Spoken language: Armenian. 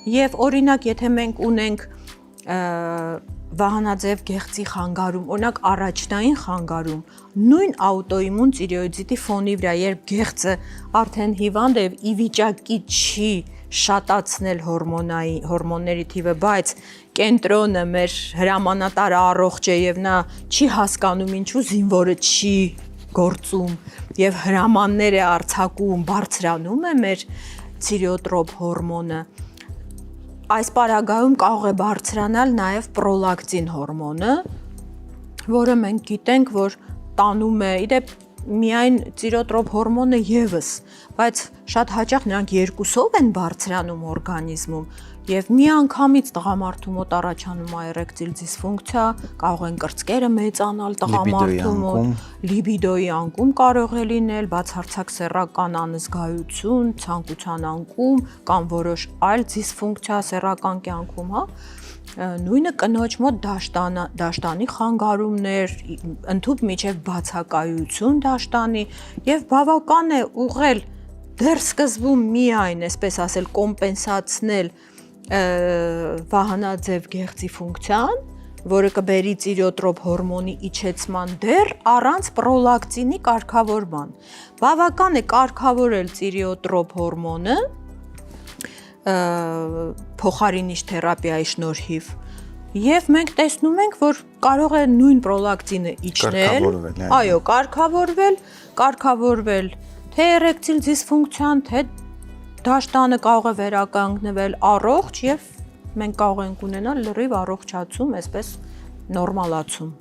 Եվ օրինակ, եթե մենք ունենք վահանաձև գեղձի խանգարում, օրինակ առաջնային խանգարում, նույն աուտոիմուն տիրոիդիտի ֆոնի վրա, երբ գեղձը արդեն հիվանդ է եւ ի վիճակի չի շատացնել հորմոնների թիվը, բայց կենտրոնը մեր հրամանատարը առողջ է եւ նա չի հասկանում ինչու զինվորը չի գործում եւ հրամաններ է արձակում, բարձրանում է մեր տիրոտրոպ հորմոնը։ Այս պարագայում կարող է բարձրանալ նաև պրոլակտին հորմոնը, որը մենք գիտենք, որ տանում է, իդեպ միայն տիրոտրոպ հորմոնը եւս, բայց շատ հաճախ նրանք երկուսով են բարձրանում օրգանիզմում եւ միանգամից տղամարդու մոտ առաջանում է էրեկտիլ դիսֆունկցիա, կարող են կրծքերը մեծանալ տղամարդու մոտ, լիբիդոյի անկում կարող է լինել, բացարձակ սեռական անզգայություն, ցանկության անկում կամ որոշ այլ դիսֆունկցիա սեռական կյանքում, հա։ Նույնը կնոջ մոտ դաշտանի խանգարումներ, ընդհուպ միջև բացակայություն դաշտանի եւ բավական է ուղղել դեռ սկզբում միայն, այսպես ասել, կոմպենսացնել վահանաձև գեղձի ֆունկցիան, որը կբերի տիրոտրոպ հորմոնի իջեցման դեռ առանց պրոլակտինի կարգավորման։ Բավական է կարգավորել տիրոտրոպ հորմոնը փոխարինիչ թերապիայի շնորհիվ եւ մենք տեսնում ենք, որ կարող է նույն պրոլակտինը իջնել, այո, կարգավորվել թե էրեկտիլ դիսֆունկցիան, թե դաշտանը կարող է վերականգնվել առողջ եւ մենք կարող ենք ունենալ լրիվ առողջացում, այսպես նորմալացում։